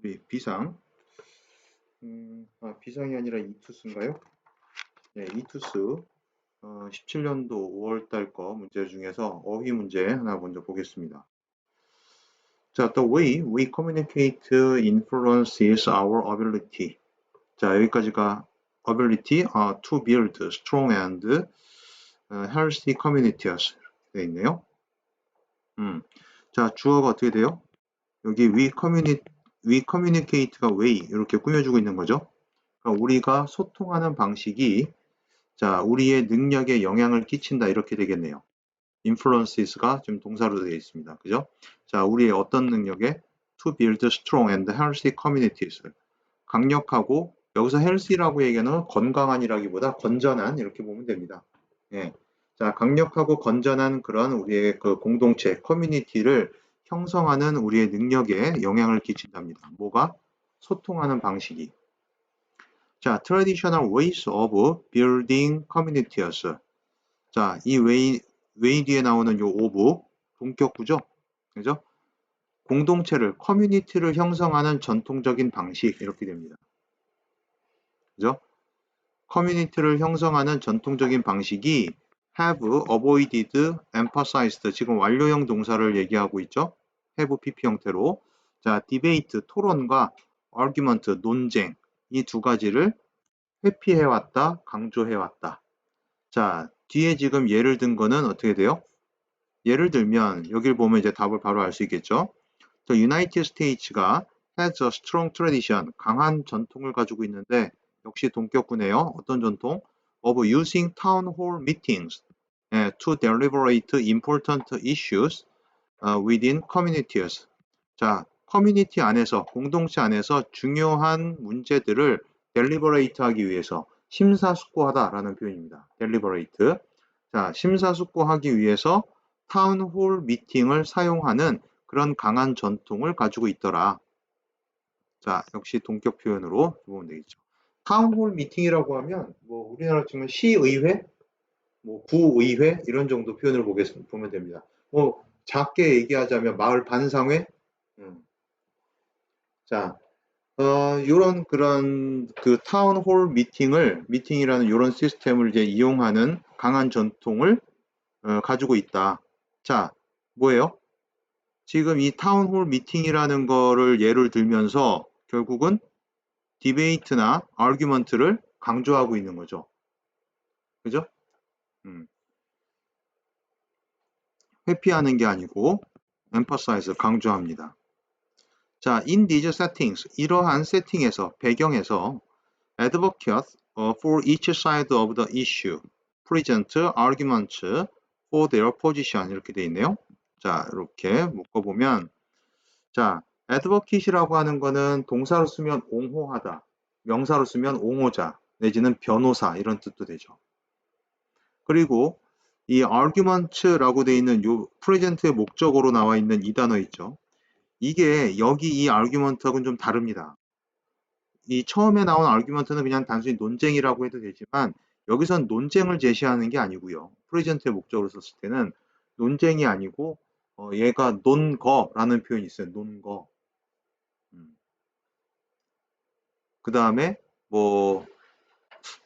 우리 비상, 비상이 아니라 이투스인가요? 네, 이투스 17년도 5월달 거 문제 중에서 어휘 문제 하나 먼저 보겠습니다. 자, the way we communicate influences our ability. 자, 여기까지가 ability to build strong and healthy communities 되어 있네요. 자, 주어가 어떻게 돼요? 여기 we communicate가 way 이렇게 꾸며주고 있는 거죠. 그러니까 우리가 소통하는 방식이 자, 우리의 능력에 영향을 끼친다 이렇게 되겠네요. influences가 지금 동사로 되어 있습니다. 그죠? 자, 우리의 어떤 능력에 to build strong and healthy communities. 강력하고 여기서 healthy라고 얘기하는 건 건강한이라기보다 건전한 이렇게 보면 됩니다. 예. 자, 강력하고 건전한 그런 우리의 그 공동체, 커뮤니티를 형성하는 우리의 능력에 영향을 끼친답니다. 뭐가? 소통하는 방식이. 자, traditional ways of building communities. 자, 이 way 뒤에 나오는 요 of 동격구죠. 그죠? 공동체를, 커뮤니티를 형성하는 전통적인 방식 이렇게 됩니다. 그죠? 커뮤니티를 형성하는 전통적인 방식이 have, avoided, emphasized 지금 완료형 동사를 얘기하고 있죠. have PP 형태로. 자, debate, 토론과 argument, 논쟁 이 두 가지를 회피해왔다, 강조해왔다. 자, 뒤에 지금 예를 든 거는 어떻게 돼요? 예를 들면 여기를 보면 이제 답을 바로 알 수 있겠죠. The United States가 has a strong tradition, 강한 전통을 가지고 있는데 역시 동격구네요. 어떤 전통? Of using town hall meetings to deliberate important issues within communities. 자, 커뮤니티 안에서, 공동체 안에서 중요한 문제들을 deliberate 하기 위해서 심사숙고하다라는 표현입니다. deliberate. 자, 심사숙고하기 위해서 타운홀 미팅을 사용하는 그런 강한 전통을 가지고 있더라. 자, 역시 동격 표현으로 보면 되겠죠. 타운홀 미팅이라고 하면 뭐 우리나라 치면 시의회, 뭐 구의회 이런 정도 표현을 보면 됩니다. 뭐 작게 얘기하자면 마을 반상회. 자, 요런 그런 그 타운홀 미팅이라는 요런 시스템을 이제 이용하는 강한 전통을 가지고 있다. 자, 뭐예요? 지금 이 타운홀 미팅이라는 거를 예를 들면서 결국은 디베이트나 아규먼트를 강조하고 있는 거죠. 그죠? 회피하는 게 아니고 emphasize, 강조합니다. 자, in these settings, 이러한 세팅에서, 배경에서 advocates for each side of the issue present arguments for their position 이렇게 돼 있네요. 자, 이렇게 묶어보면 자, advocate이라고 하는 거는 동사로 쓰면 옹호하다, 명사로 쓰면 옹호자 내지는 변호사 이런 뜻도 되죠. 그리고 이 argument라고 돼 있는 요 present의 목적어로 나와 있는 이 단어 있죠. 이게 여기 이 argument하고는 좀 다릅니다. 이 처음에 나온 argument는 그냥 단순히 논쟁이라고 해도 되지만 여기선 논쟁을 제시하는 게 아니고요. present의 목적으로 썼을 때는 논쟁이 아니고 얘가 논거라는 표현이 있어요. 논거. 그 다음에 뭐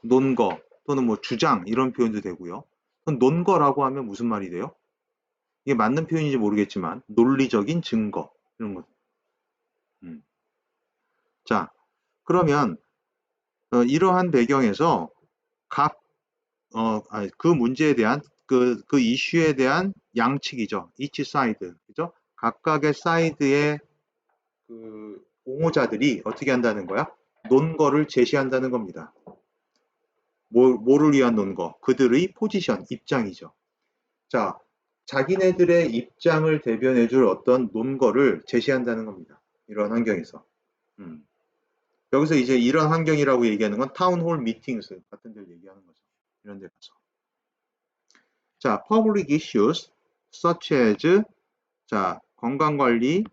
논거 또는 뭐 주장 이런 표현도 되고요. 그럼 논거라고 하면 무슨 말이 돼요? 이게 맞는 표현인지 모르겠지만 논리적인 증거 이런 것. 자, 그러면 이러한 배경에서 그 문제에 대한 그 이슈에 대한 양측이죠. each side, 그죠? 각각의 사이드의 그 옹호자들이 어떻게 한다는 거야? 논거를 제시한다는 겁니다. 뭐를 위한 논거? 그들의 포지션, 입장이죠. 자, 자기네들의 입장을 대변해줄 어떤 논거를 제시한다는 겁니다. 이런 환경에서. 여기서 이제 이런 환경이라고 얘기하는 건 타운홀 미팅스 같은 데를 얘기하는 거죠. 이런 데 가서. 자, public issues such as 자, 건강관리,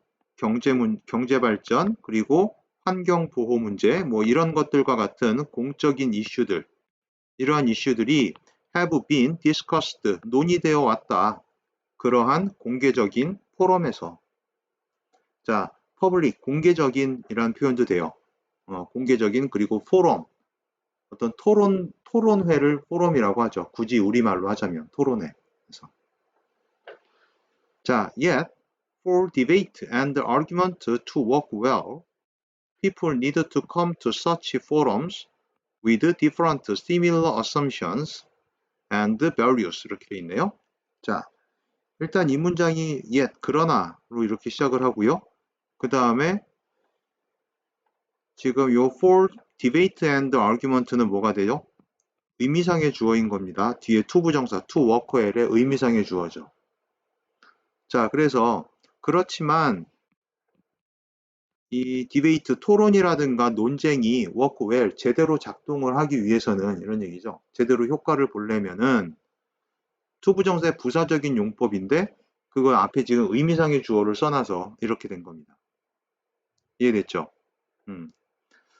경제발전, 그리고 환경보호 문제, 뭐 이런 것들과 같은 공적인 이슈들, 이러한 이슈들이 have been discussed, 논의되어 왔다. 그러한 공개적인 포럼에서. 자, public, 공개적인 이란 표현도 돼요. 공개적인, 그리고 포럼, 어떤 토론회를 포럼이라고 하죠. 굳이 우리말로 하자면 토론회. 그래서. 자, yet for debate and argument to work well, people need to come to such forums with different similar assumptions and values. 이렇게 돼 있네요. 자, 일단 이 문장이 yet, 그러나로 이렇게 시작을 하고요. 그 다음에 지금 요 for debate and argument는 뭐가 돼요? 의미상의 주어인 겁니다. 뒤에 to 부정사 to work well의 의미상의 주어죠. 자, 그래서 그렇지만 이 디베이트, 토론이라든가 논쟁이 work well, 제대로 작동을 하기 위해서는 이런 얘기죠. 제대로 효과를 보려면은 to 부정사의 부사적인 용법인데 그거 앞에 지금 의미상의 주어를 써놔서 이렇게 된 겁니다. 이해됐죠?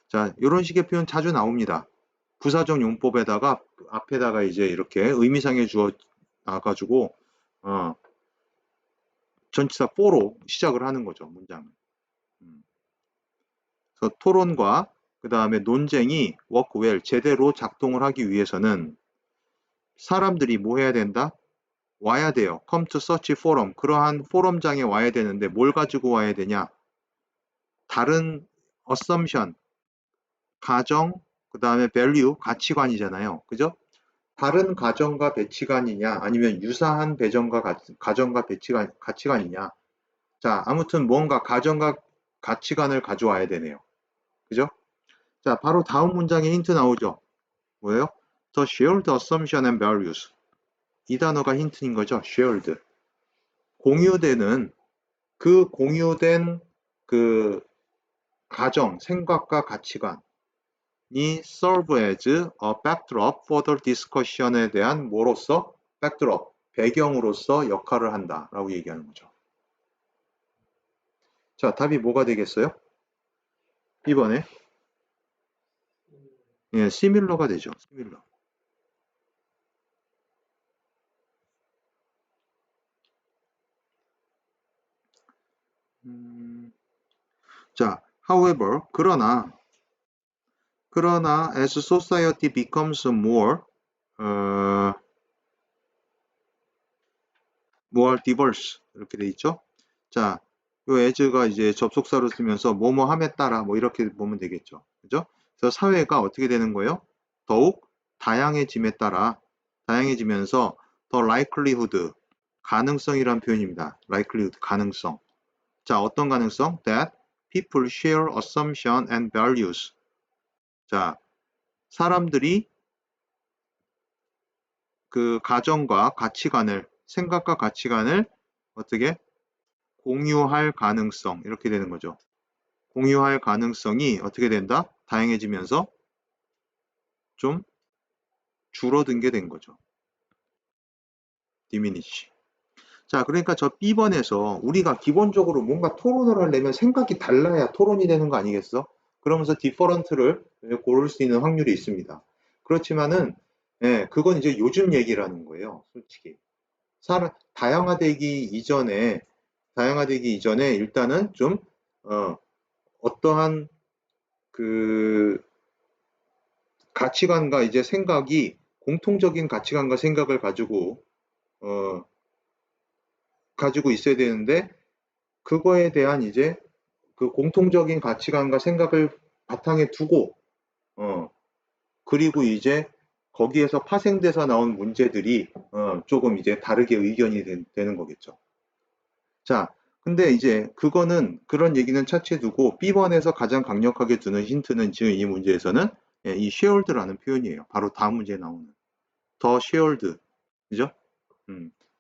자, 이런 식의 표현 자주 나옵니다. 부사적 용법에다가 앞에다가 이제 이렇게 의미상의 주어 나가지고 전치사 for로 시작을 하는 거죠, 문장을. 그래서 토론과 그 다음에 논쟁이 work well, 제대로 작동을 하기 위해서는 사람들이 뭐 해야 된다? 와야 돼요. come to such forum. 그러한 포럼장에 와야 되는데 뭘 가지고 와야 되냐? 다른 assumption, 가정, 그 다음에 value, 가치관이잖아요. 그죠? 다른 가정과 배치관이냐, 아니면 유사한 가정과 가치관이냐. 자, 아무튼 뭔가 가정과 가치관을 가져와야 되네요. 그죠? 자, 바로 다음 문장에 힌트 나오죠. 뭐예요? The shared assumption and values. 이 단어가 힌트인 거죠. shared. 공유된 그 가정, 생각과 가치관이 serve as a backdrop for the discussion에 대한 뭐로서? backdrop, 배경으로서 역할을 한다라고 얘기하는 거죠. 자, 답이 뭐가 되겠어요? 이번에 예, similar가 되죠. similar. 자, however, 그러나 as society becomes more diverse 이렇게 돼 있죠. 자, 요 as가 이제 접속사로 쓰면서 뭐뭐함에 따라 뭐 이렇게 보면 되겠죠. 그죠? 그래서 사회가 어떻게 되는 거예요? 더욱 다양해짐에 따라 다양해지면서 더 likelihood, 가능성이란 표현입니다. likelihood, 가능성. 자, 어떤 가능성? That people share assumption and values. 자, 사람들이 그 가정과 가치관을, 생각과 가치관을 어떻게 공유할 가능성, 이렇게 되는 거죠. 공유할 가능성이 어떻게 된다? 다양해지면서 좀 줄어든 게 된 거죠. diminish. 자, 그러니까 저 B번에서 우리가 기본적으로 뭔가 토론을 하려면 생각이 달라야 토론이 되는 거 아니겠어? 그러면서 different를 고를 수 있는 확률이 있습니다. 그렇지만은, 예, 그건 이제 요즘 얘기라는 거예요, 솔직히. 다양화되기 이전에 일단은 좀, 어떠한 그 가치관과 이제 생각이 공통적인 가치관과 생각을 가지고 있어야 되는데 그거에 대한 이제 그 공통적인 가치관과 생각을 바탕에 두고 그리고 이제 거기에서 파생돼서 나온 문제들이 조금 이제 다르게 의견이 되는 거겠죠. 자, 근데 이제 그거는 그런 얘기는 차치해 두고 B번에서 가장 강력하게 두는 힌트는 지금 이 문제에서는 이 shared라는 표현이에요. 바로 다음 문제에 나오는 더 shared, 그죠?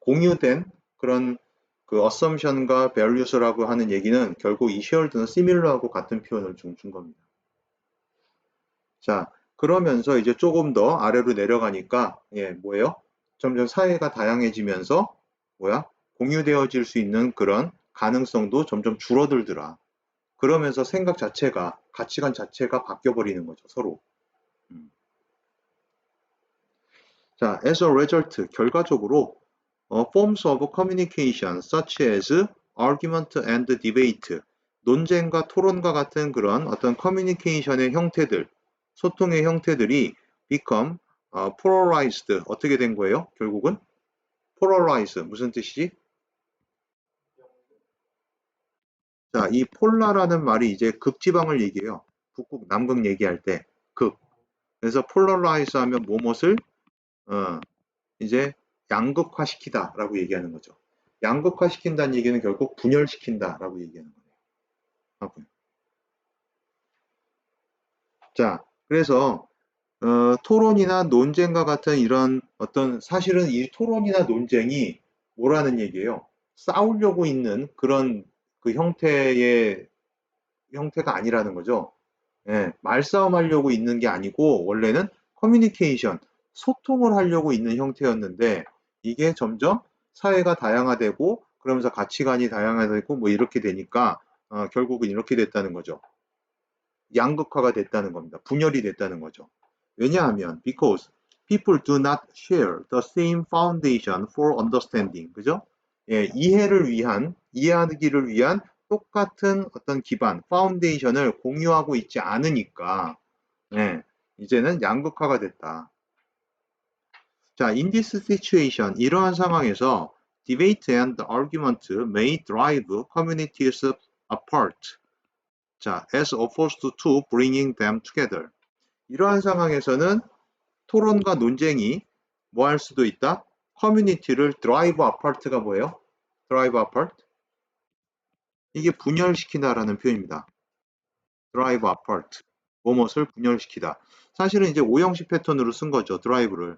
공유된 그런 그 assumption과 values라고 하는 얘기는 결국 이 shared는 similar하고 같은 표현을 준 겁니다. 자, 그러면서 이제 조금 더 아래로 내려가니까 뭐예요? 점점 사회가 다양해지면서 공유되어질 수 있는 그런 가능성도 점점 줄어들더라. 그러면서 생각 자체가, 가치관 자체가 바뀌어버리는 거죠, 서로. 자, as a result, 결과적으로 forms of communication such as argument and debate, 논쟁과 토론과 같은 그런 어떤 커뮤니케이션의 형태들, 소통의 형태들이 become polarized. 어떻게 된 거예요? 결국은 polarize 무슨 뜻이지? 자, 이 폴라라는 말이 이제 극지방을 얘기해요. 북극, 남극 얘기할 때 극. 그래서 polarize 하면 뭐뭇을 이제 양극화시키다라고 얘기하는 거죠. 양극화시킨다는 얘기는 결국 분열시킨다라고 얘기하는 거예요. 자, 그래서 토론이나 논쟁과 같은 이런 어떤 사실은 이 토론이나 논쟁이 뭐라는 얘기예요? 싸우려고 있는 그런 그 형태가 아니라는 거죠. 예, 말싸움 하려고 있는 게 아니고 원래는 커뮤니케이션, 소통을 하려고 있는 형태였는데 이게 점점 사회가 다양화되고 그러면서 가치관이 다양화되고 뭐 이렇게 되니까 결국은 이렇게 됐다는 거죠. 양극화가 됐다는 겁니다. 분열이 됐다는 거죠. 왜냐하면 because people do not share the same foundation for understanding. 그죠? 예, 이해하기를 위한 똑같은 어떤 기반, 파운데이션을 공유하고 있지 않으니까 예, 이제는 양극화가 됐다. 자, in this situation, 이러한 상황에서 debate and argument may drive communities apart. 자, as opposed to bringing them together. 이러한 상황에서는 토론과 논쟁이 뭐 할 수도 있다? 커뮤니티를 drive apart가 뭐예요? drive apart? 이게 분열시키다라는 표현입니다. drive apart. 뭐뭇을 분열시키다. 사실은 이제 오형식 패턴으로 쓴 거죠. drive를.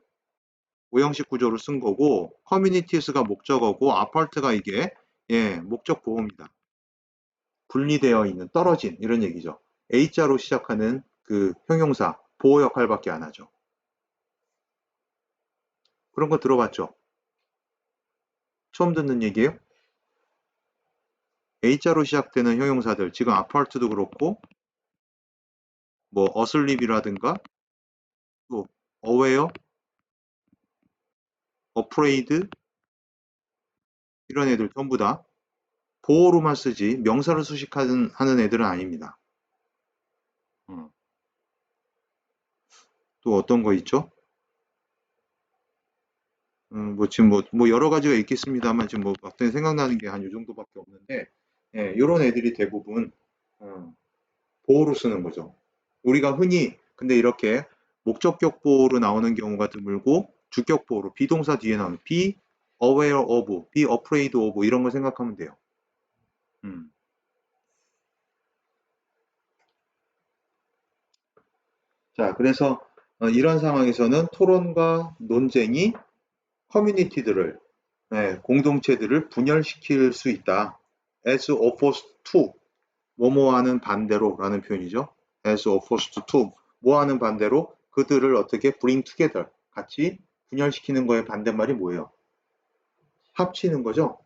오형식 구조로 쓴 거고 communities가 목적어고 apart가 이게 목적 보호입니다. 분리되어 있는, 떨어진 이런 얘기죠. A자로 시작하는 그 형용사, 보호 역할밖에 안 하죠. 그런 거 들어봤죠? 처음 듣는 얘기예요? A자로 시작되는 형용사들, 지금 apart도 그렇고 뭐 asleep이라든가 또 aware, afraid 이런 애들 전부 다 보호로만 쓰지 명사를 수식하는 애들은 아닙니다. 또 어떤 거 있죠? 뭐 지금 뭐 여러 가지가 있겠습니다만 지금 뭐 갑자기 생각나는 게 한 요 정도밖에 없는데 이런 애들이 대부분 보호로 쓰는 거죠. 우리가 흔히 근데 이렇게 목적격 보호로 나오는 경우가 드물고 주격 보호로 비동사 뒤에 나오는 be aware of, be afraid of 이런 거 생각하면 돼요. 자, 그래서 이런 상황에서는 토론과 논쟁이 커뮤니티들을 공동체들을 분열시킬 수 있다. as opposed to 뭐뭐하는 반대로라는 표현이죠. as opposed to 뭐하는 반대로 그들을 어떻게 bring together 같이 분열시키는 거의 반대말이 뭐예요? 합치는 거죠.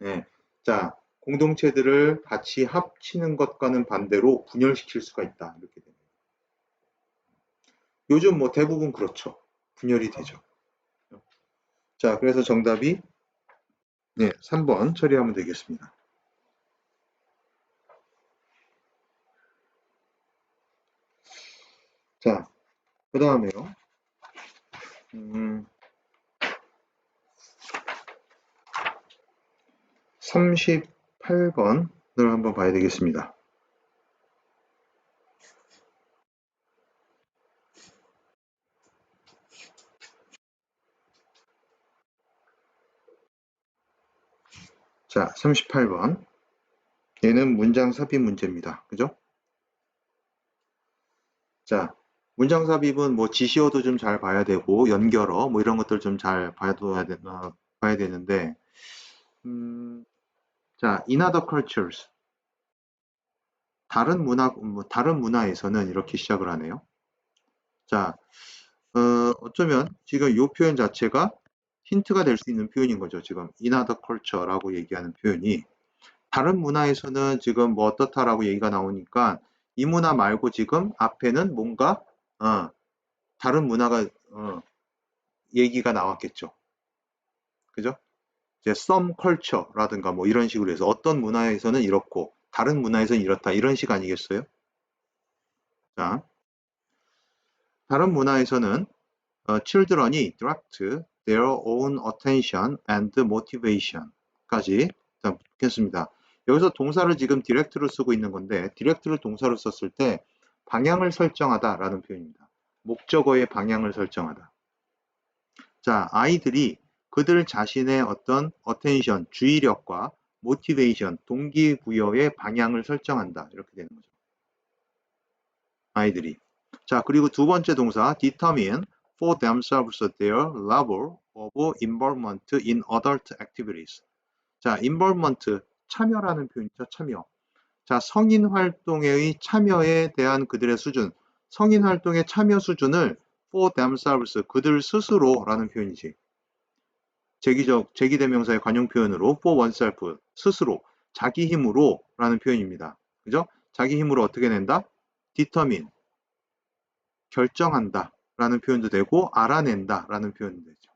자, 공동체들을 같이 합치는 것과는 반대로 분열시킬 수가 있다. 이렇게 됩니다. 요즘 뭐 대부분 그렇죠. 분열이 되죠. 자, 그래서 정답이 3번 처리하면 되겠습니다. 자, 그 다음에요. 38번을 한번 봐야 되겠습니다. 자, 38번. 얘는 문장 삽입 문제입니다. 그죠? 자, 문장 삽입은 뭐 지시어도 좀 잘 봐야 되고 연결어 뭐 이런 것들 좀 잘 봐야 되는데 자, in other cultures 다른 문화에서는 이렇게 시작을 하네요. 자, 어쩌면 지금 이 표현 자체가 힌트가 될 수 있는 표현인 거죠. 지금 in other culture라고 얘기하는 표현이 다른 문화에서는 지금 뭐 어떻다라고 얘기가 나오니까 이 문화 말고 지금 앞에는 뭔가 다른 문화가 얘기가 나왔겠죠. 그죠? 이제 some culture라든가 뭐 이런 식으로 해서 어떤 문화에서는 이렇고 다른 문화에서는 이렇다. 이런 식 아니겠어요? 자, 다른 문화에서는 children이 direct their own attention and motivation까지 붙겠습니다. 여기서 동사를 지금 direct로 쓰고 있는 건데 direct를 동사로 썼을 때 방향을 설정하다 라는 표현입니다. 목적어의 방향을 설정하다. 자, 아이들이 그들 자신의 어떤 attention, 주의력과 motivation, 동기부여의 방향을 설정한다. 이렇게 되는 거죠. 아이들이. 자, 그리고 두 번째 동사 determine for themselves their level of involvement in adult activities. 자, involvement, 참여라는 표현이죠. 참여. 자, 성인 활동의 참여에 대한 그들의 수준, 성인 활동의 참여 수준을 for themselves, 그들 스스로라는 표현이지. 제기대명사의 관용 표현으로 for oneself, 스스로, 자기 힘으로 라는 표현입니다. 그죠? 자기 힘으로 어떻게 낸다? determine, 결정한다 라는 표현도 되고 알아낸다 라는 표현도 되죠.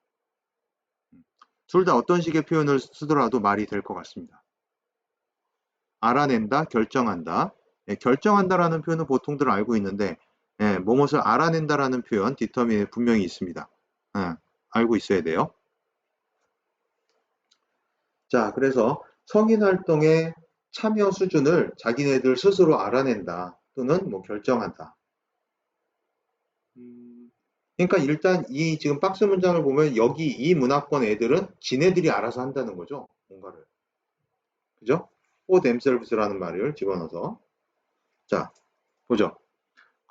둘 다 어떤 식의 표현을 쓰더라도 말이 될 것 같습니다. 알아낸다, 결정한다. 결정한다라는 표현은 보통들 알고 있는데 무엇을 알아낸다라는 표현 디터민에 분명히 있습니다. 알고 있어야 돼요. 자, 그래서 성인활동의 참여 수준을 자기네들 스스로 알아낸다 또는 뭐 결정한다. 그러니까 일단 이 지금 박스 문장을 보면 여기 이 문화권 애들은 지네들이 알아서 한다는 거죠. 뭔가를. 그죠? for themselves라는 말을 집어넣어서. 자, 보죠.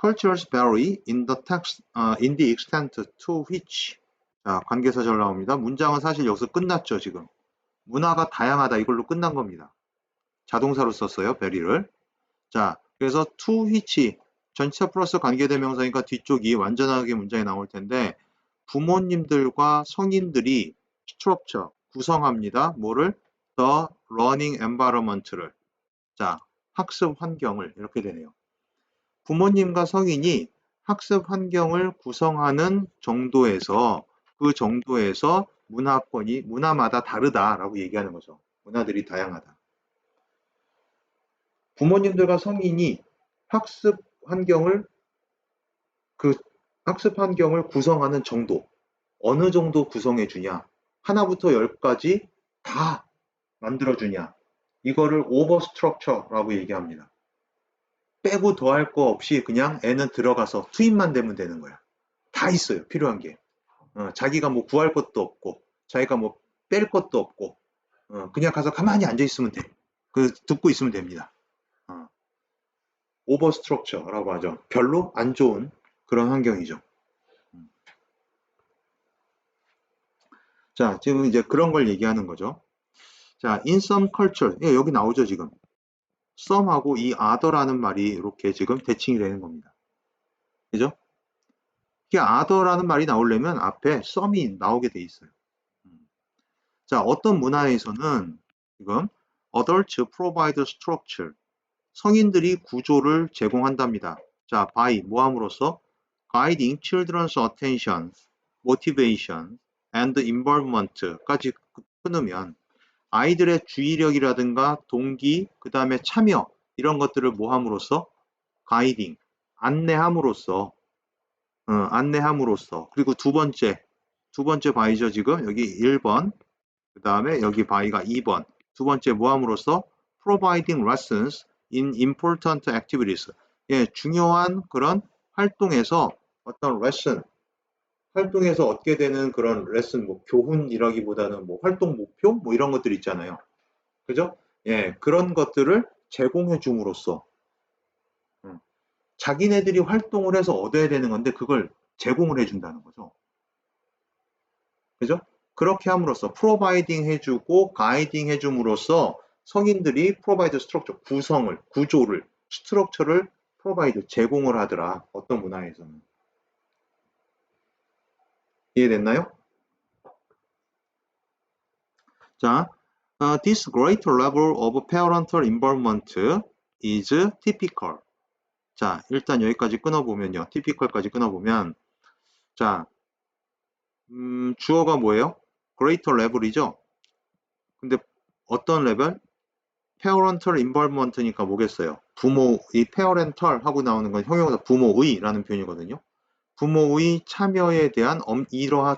Cultures vary in the extent to which. 자, 관계사절 나옵니다. 문장은 사실 여기서 끝났죠, 지금. 문화가 다양하다, 이걸로 끝난 겁니다. 자동사로 썼어요, vary를. 자, 그래서 to which, 전치사 플러스 관계대명사니까 뒤쪽이 완전하게 문장이 나올 텐데, 부모님들과 성인들이 structure, 구성합니다. 뭐를? The learning environment를. 자, 학습 환경을. 이렇게 되네요. 부모님과 성인이 학습 환경을 구성하는 정도에서 그 정도에서 문화권이 문화마다 다르다라고 얘기하는 거죠. 문화들이 다양하다. 부모님들과 성인이 학습 환경을 학습 환경을 구성하는 정도, 어느 정도 구성해 주냐, 하나부터 열까지 다 만들어 주냐, 이거를 오버 스트럭처라고 얘기합니다. 빼고 더할 거 없이 그냥 애는 들어가서 투입만 되면 되는 거야. 다 있어요, 필요한 게. 자기가 뭐 구할 것도 없고, 자기가 뭐 뺄 것도 없고, 그냥 가서 가만히 앉아 있으면 돼. 듣고 있으면 됩니다. 오버 스트럭처라고 하죠. 별로 안 좋은 그런 환경이죠. 자, 지금 이제 그런 걸 얘기하는 거죠. 자, in some culture, 여기 나오죠, 지금. some하고 이 other라는 말이 이렇게 지금 대칭이 되는 겁니다. 그죠? 이게 other라는 말이 나오려면 앞에 some이 나오게 돼 있어요. 자, 어떤 문화에서는 지금 adults provide structure, 성인들이 구조를 제공한답니다. 자, by 뭐함으로써 guiding children's attention, motivation, and involvement까지 끊으면 아이들의 주의력이라든가 동기, 그 다음에 참여 이런 것들을 뭐함으로써 guiding, 안내함으로써 안내함으로써 그리고 두 번째 바이죠 지금 여기 1번 그 다음에 여기 바이가 2번 두 번째 뭐함으로써 providing lessons in important activities 중요한 그런 활동에서 어떤 lesson 활동에서 얻게 되는 그런 레슨 뭐 교훈이라기보다는 뭐 활동 목표 뭐 이런 것들 있잖아요. 그죠? 그런 것들을 제공해 줌으로써 자기네들이 활동을 해서 얻어야 되는 건데 그걸 제공을 해준다는 거죠. 그죠? 그렇게 함으로써 프로바이딩 해주고 가이딩 해줌으로써 성인들이 프로바이드 스트럭처 구조를 스트럭처를 프로바이드 제공을 하더라. 어떤 문화에서는. 이해됐나요? 자, this great level of parental involvement is typical. 자, 일단 여기까지 끊어보면요. typical까지 끊어보면 자, 주어가 뭐예요? greater level이죠? 근데 어떤 레벨? parental involvement니까 뭐겠어요? 부모, 이 parental 하고 나오는 건 형용사 부모의라는 표현이거든요. 부모의 참여에 대한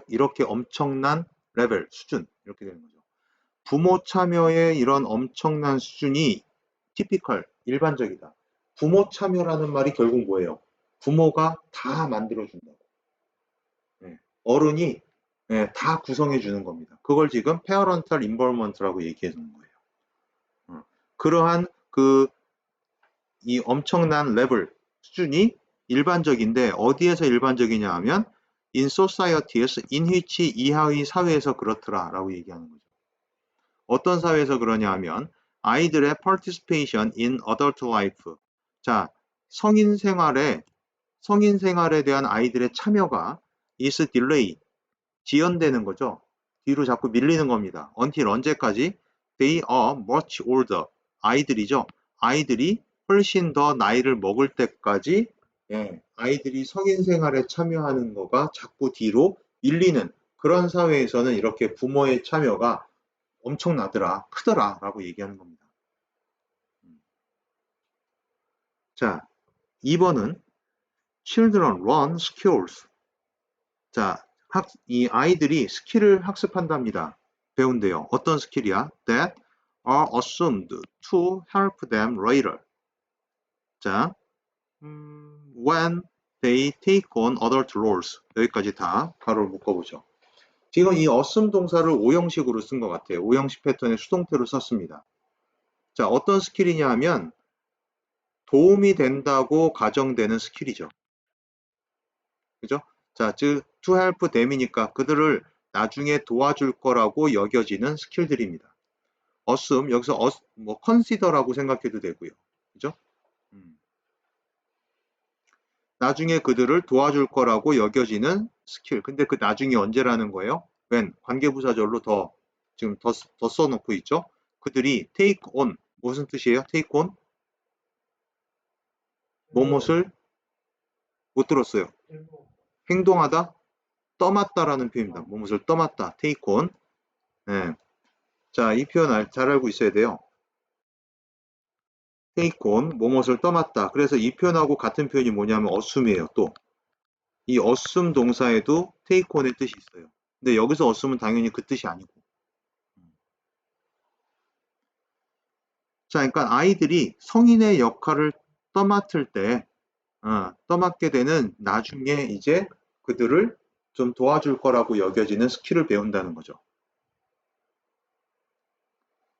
이렇게 엄청난 레벨, 수준 이렇게 되는 거죠. 부모 참여의 이런 엄청난 수준이 typical, 일반적이다. 부모 참여라는 말이 결국 뭐예요? 부모가 다 만들어준다고. 어른이 다 구성해 주는 겁니다. 그걸 지금 parental involvement라고 얘기해 주는 거예요. 그러한 이 엄청난 레벨, 수준이 일반적인데 어디에서 일반적이냐 하면 in societies in which 이하의 사회에서 그렇더라 라고 얘기하는 거죠. 어떤 사회에서 그러냐 하면 아이들의 participation in adult life. 자, 성인 생활에 대한 아이들의 참여가 is delay, 지연되는 거죠. 뒤로 자꾸 밀리는 겁니다. until 언제까지? They are much older. 아이들이죠. 아이들이 훨씬 더 나이를 먹을 때까지 아이들이 성인 생활에 참여하는 거가 자꾸 뒤로 밀리는 그런 사회에서는 이렇게 부모의 참여가 엄청나더라, 크더라 라고 얘기하는 겁니다. 자, 2번은 children learn skills. 자, 이 아이들이 스킬을 학습한답니다. 배운대요. 어떤 스킬이야? That are assumed to help them later. 자, when they take on adult roles. 여기까지 다 가로를 묶어보죠. 지금 이 assume 동사를 오형식으로 쓴 것 같아요. 오형식 패턴의 수동태로 썼습니다. 자, 어떤 스킬이냐 하면 도움이 된다고 가정되는 스킬이죠. 그죠? 자, 즉 to help them이니까 그들을 나중에 도와줄 거라고 여겨지는 스킬들입니다. assume 여기서 consider라고 생각해도 되고요. 그죠? 나중에 그들을 도와줄 거라고 여겨지는 스킬. 근데 그 나중이 언제라는 거예요? when 관계부사절로 지금 더 써놓고 있죠. 그들이 take on 무슨 뜻이에요? take on 무엇을 못 들었어요. 행동하다, 떠맡다라는 표현입니다. 무엇을 떠맡다, take on. 네. 자, 이 표현 잘 알고 있어야 돼요. take on, 무엇을 떠맡다. 그래서 이 표현하고 같은 표현이 뭐냐면 assume이에요. 또 이 assume 동사에도 take on의 뜻이 있어요. 근데 여기서 assume은 당연히 그 뜻이 아니고. 자, 그러니까 아이들이 성인의 역할을 떠맡을 때 떠맡게 되는 나중에 이제 그들을 좀 도와줄 거라고 여겨지는 스킬을 배운다는 거죠.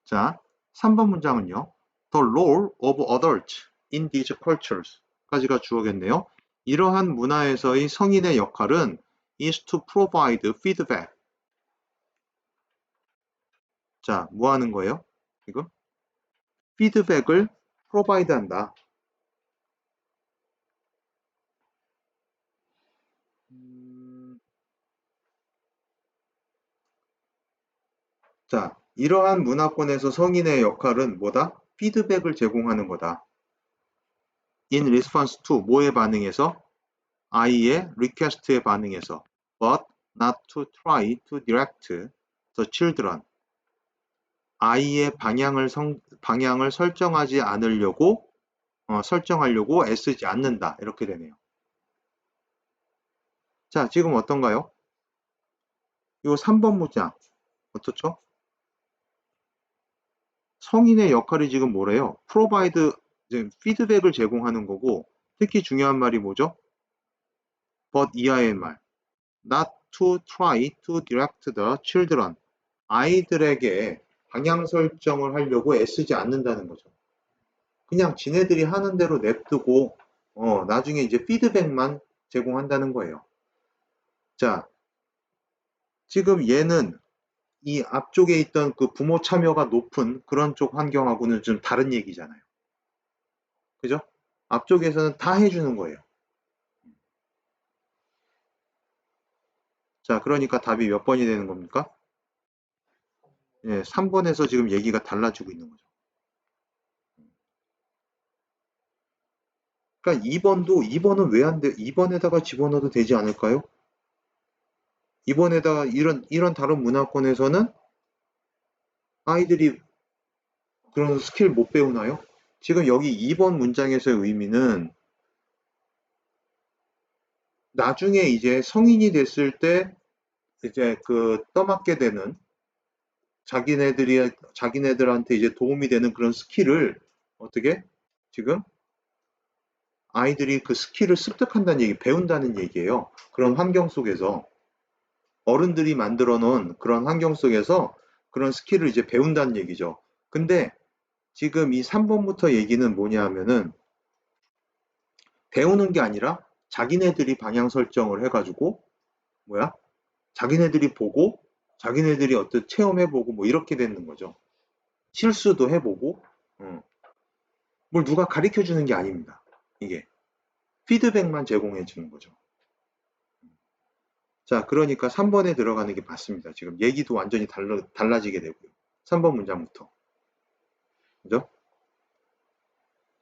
자, 3번 문장은요. The role of adults in these cultures 까지가 주어겠네요. 이러한 문화에서의 성인의 역할은 is to provide feedback. 자, 뭐 하는 거예요? 지금? 피드백을 provide 한다. 자, 이러한 문화권에서 성인의 역할은 뭐다? 피드백을 제공하는 거다. In response to 뭐에 반응해서? 아이의 request에 반응해서 but not to try to direct the children. 아이의 방향을 설정하려고 애쓰지 않는다. 이렇게 되네요. 자, 지금 어떤가요? 요 3번 문장 어떻죠? 성인의 역할이 지금 뭐래요? provide, 피드백을 제공하는 거고 특히 중요한 말이 뭐죠? but 이하의 말 not to try to direct the children. 아이들에게 방향 설정을 하려고 애쓰지 않는다는 거죠. 그냥 지네들이 하는 대로 냅두고 나중에 이제 피드백만 제공한다는 거예요. 자, 지금 얘는 이 앞쪽에 있던 그 부모 참여가 높은 그런 쪽 환경하고는 좀 다른 얘기잖아요. 그죠? 앞쪽에서는 다 해주는 거예요. 자, 그러니까 답이 몇 번이 되는 겁니까? 예, 3번에서 지금 얘기가 달라지고 있는 거죠. 그러니까 2번은 왜 안 돼? 2번에다가 집어넣어도 되지 않을까요? 2번에다가 이런 다른 문화권에서는 아이들이 그런 스킬 못 배우나요? 지금 여기 2번 문장에서의 의미는 나중에 이제 성인이 됐을 때 이제 그 떠맡게 되는 자기네들한테 이제 도움이 되는 그런 스킬을 어떻게 지금 아이들이 그 스킬을 습득한다는 얘기, 배운다는 얘기예요. 그런 환경 속에서 어른들이 만들어 놓은 그런 환경 속에서 그런 스킬을 이제 배운다는 얘기죠. 근데 지금 이 3번부터 얘기는 뭐냐 하면은 배우는 게 아니라 자기네들이 방향 설정을 해가지고 뭐야? 자기네들이 보고 자기네들이 어떤 체험해보고 뭐 이렇게 되는 거죠. 실수도 해보고 뭘 누가 가르쳐 주는 게 아닙니다. 이게 피드백만 제공해 주는 거죠. 자, 그러니까 3번에 들어가는 게 맞습니다. 지금 얘기도 완전히 달라지게 되고요. 3번 문장부터. 그죠?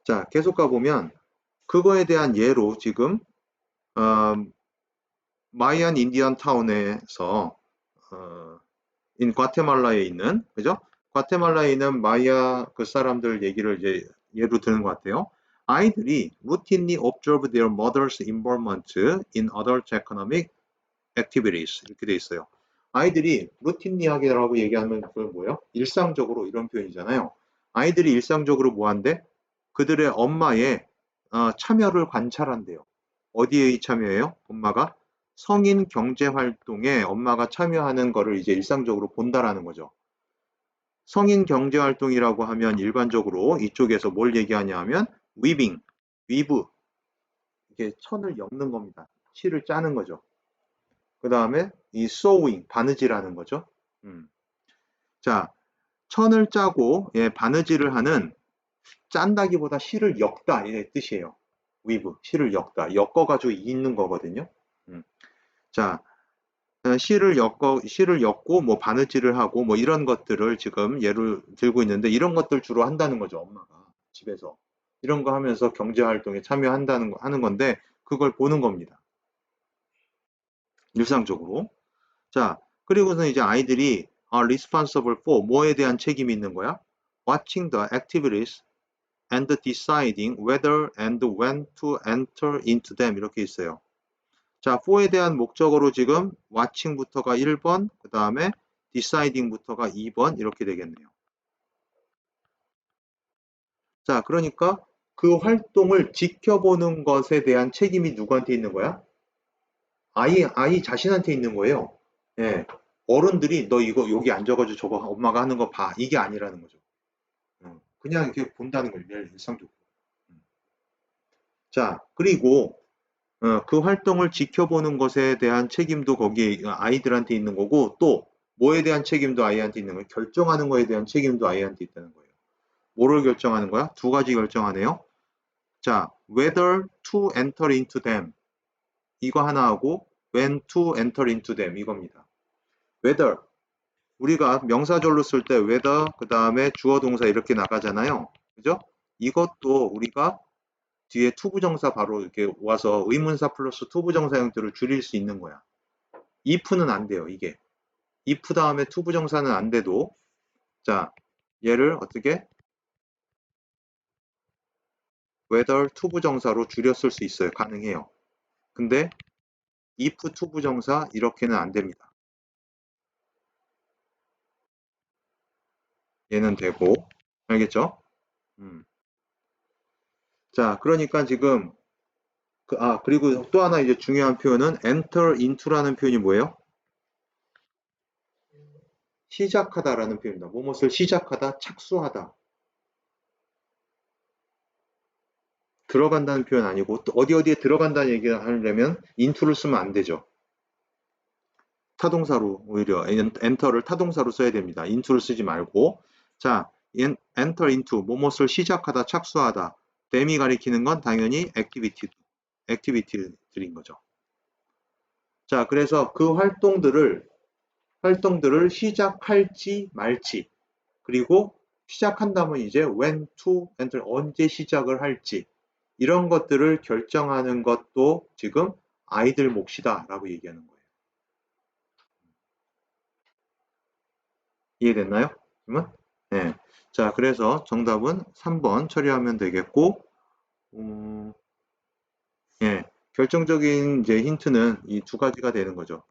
자, 계속 가보면 그거에 대한 예로 지금 마이안 인디안 타운에서 인 과테말라에 있는 그죠? 과테말라에 있는 마야 그 사람들 얘기를 이제 예로 드는 것 같아요. 아이들이 routinely observe their mother's involvement in adult economic activities 이렇게 돼 있어요. 아이들이 루틴리하게라고 얘기하면 그건 뭐예요? 일상적으로 이런 표현이잖아요. 아이들이 일상적으로 뭐 한대? 그들의 엄마의 참여를 관찰한대요. 어디에 참여해요? 엄마가 성인 경제 활동에 엄마가 참여하는 거를 이제 일상적으로 본다라는 거죠. 성인 경제 활동이라고 하면 일반적으로 이쪽에서 뭘 얘기하냐 하면 위빙, 위브, 이게 천을 엮는 겁니다. 실을 짜는 거죠. 그 다음에 이 sewing, 바느질하는 거죠. 자, 천을 짜고 예, 바느질을 하는 짠다기보다 실을 엮다 이 뜻이에요. 위브, 실을 엮다. 엮어가지고 잇는 거거든요. 자, 실을 엮고 뭐 바느질을 하고 뭐 이런 것들을 지금 예를 들고 있는데 이런 것들 주로 한다는 거죠. 엄마가 집에서 이런 거 하면서 경제 활동에 참여한다는 거 하는 건데 그걸 보는 겁니다. 일상적으로. 자, 그리고서 이제 아이들이 are responsible for 뭐에 대한 책임이 있는 거야? Watching the activities and deciding whether and when to enter into them 이렇게 있어요. 자, for에 대한 목적어로 지금 watching부터가 1번, 그 다음에 deciding부터가 2번 이렇게 되겠네요. 자, 그러니까 그 활동을 지켜보는 것에 대한 책임이 누구한테 있는 거야? 아이 자신한테 있는 거예요. 예. 어른들이 너 이거 여기 앉아가지고 저거 엄마가 하는 거 봐. 이게 아니라는 거죠. 그냥 이렇게 본다는 거예요. 일상적으로. 자, 그리고 그 활동을 지켜보는 것에 대한 책임도 거기에 아이들한테 있는 거고 또 뭐에 대한 책임도 아이한테 있는 거예요. 결정하는 거에 대한 책임도 아이한테 있다는 거예요. 뭐를 결정하는 거야? 두 가지 결정하네요. 자, whether to enter into them 이거 하나 하고 when to enter into them 이겁니다. whether 우리가 명사절로 쓸 때 whether 그 다음에 주어 동사 이렇게 나가잖아요. 그죠? 이것도 우리가 뒤에 투부정사 바로 이렇게 와서 의문사 플러스 투부정사 형태로 줄일 수 있는 거야. if는 안 돼요, 이게. if 다음에 투부정사는 안 돼도 자, 얘를 어떻게 whether 투부정사로 줄여 쓸 수 있어요. 가능해요. 근데 if 투부정사 이렇게는 안 됩니다. 얘는 되고 알겠죠? 자, 그러니까 지금 그리고 또 하나 이제 중요한 표현은 enter into라는 표현이 뭐예요? 시작하다라는 표현입니다. 무엇을 시작하다, 착수하다. 들어간다는 표현 아니고 또 어디에 들어간다는 얘기를 하려면 into를 쓰면 안 되죠. 타동사로 오히려 enter를 타동사로 써야 됩니다. into를 쓰지 말고 자, enter into 무엇을 시작하다, 착수하다. them이 가리키는 건 당연히 activity들인 거죠. 자, 그래서 그 활동들을 시작할지 말지 그리고 시작한다면 이제 when to enter 언제 시작을 할지 이런 것들을 결정하는 것도 지금 아이들 몫이다 라고 얘기하는 거예요. 이해됐나요? 그러면 네. 자, 그래서 정답은 3번 처리하면 되겠고, 예, 결정적인 이제 힌트는 이 두 가지가 되는 거죠.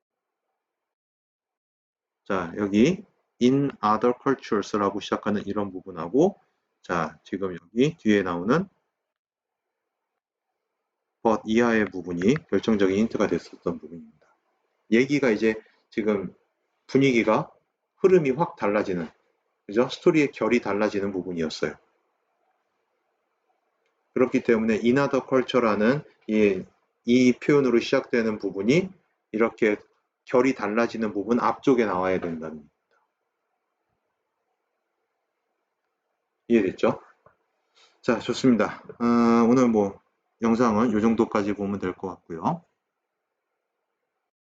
자, 여기 in other cultures라고 시작하는 이런 부분하고, 자, 지금 여기 뒤에 나오는 but 이하의 부분이 결정적인 힌트가 됐었던 부분입니다. 얘기가 이제 지금 분위기가 흐름이 확 달라지는, 그죠? 스토리의 결이 달라지는 부분이었어요. 그렇기 때문에 인하더 컬처라는 이 표현으로 시작되는 부분이 이렇게 결이 달라지는 부분 앞쪽에 나와야 된다는. 이해됐죠? 자, 좋습니다. 오늘 뭐 영상은 이 정도까지 보면 될 것 같고요.